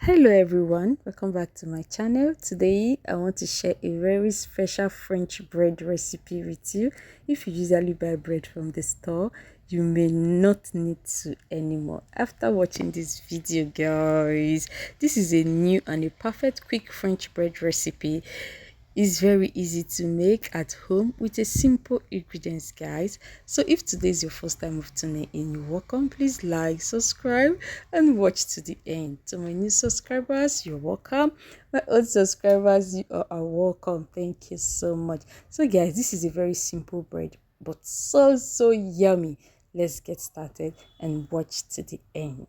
Hello everyone, welcome back to my channel. Today I want to share a very special French bread recipe with you. If you usually buy bread from the store, you may not need to anymore. After watching this video, guys, this is a new and a perfect quick French bread recipe. Is very easy to make at home with a simple ingredients, guys. So if today is your first time of tuning in, you're welcome. Please like, subscribe, and watch to the end. To my new subscribers, you're welcome. My old subscribers, you are welcome. Thank you so much. So guys, this is a very simple bread, but so yummy. Let's get started and watch to the end.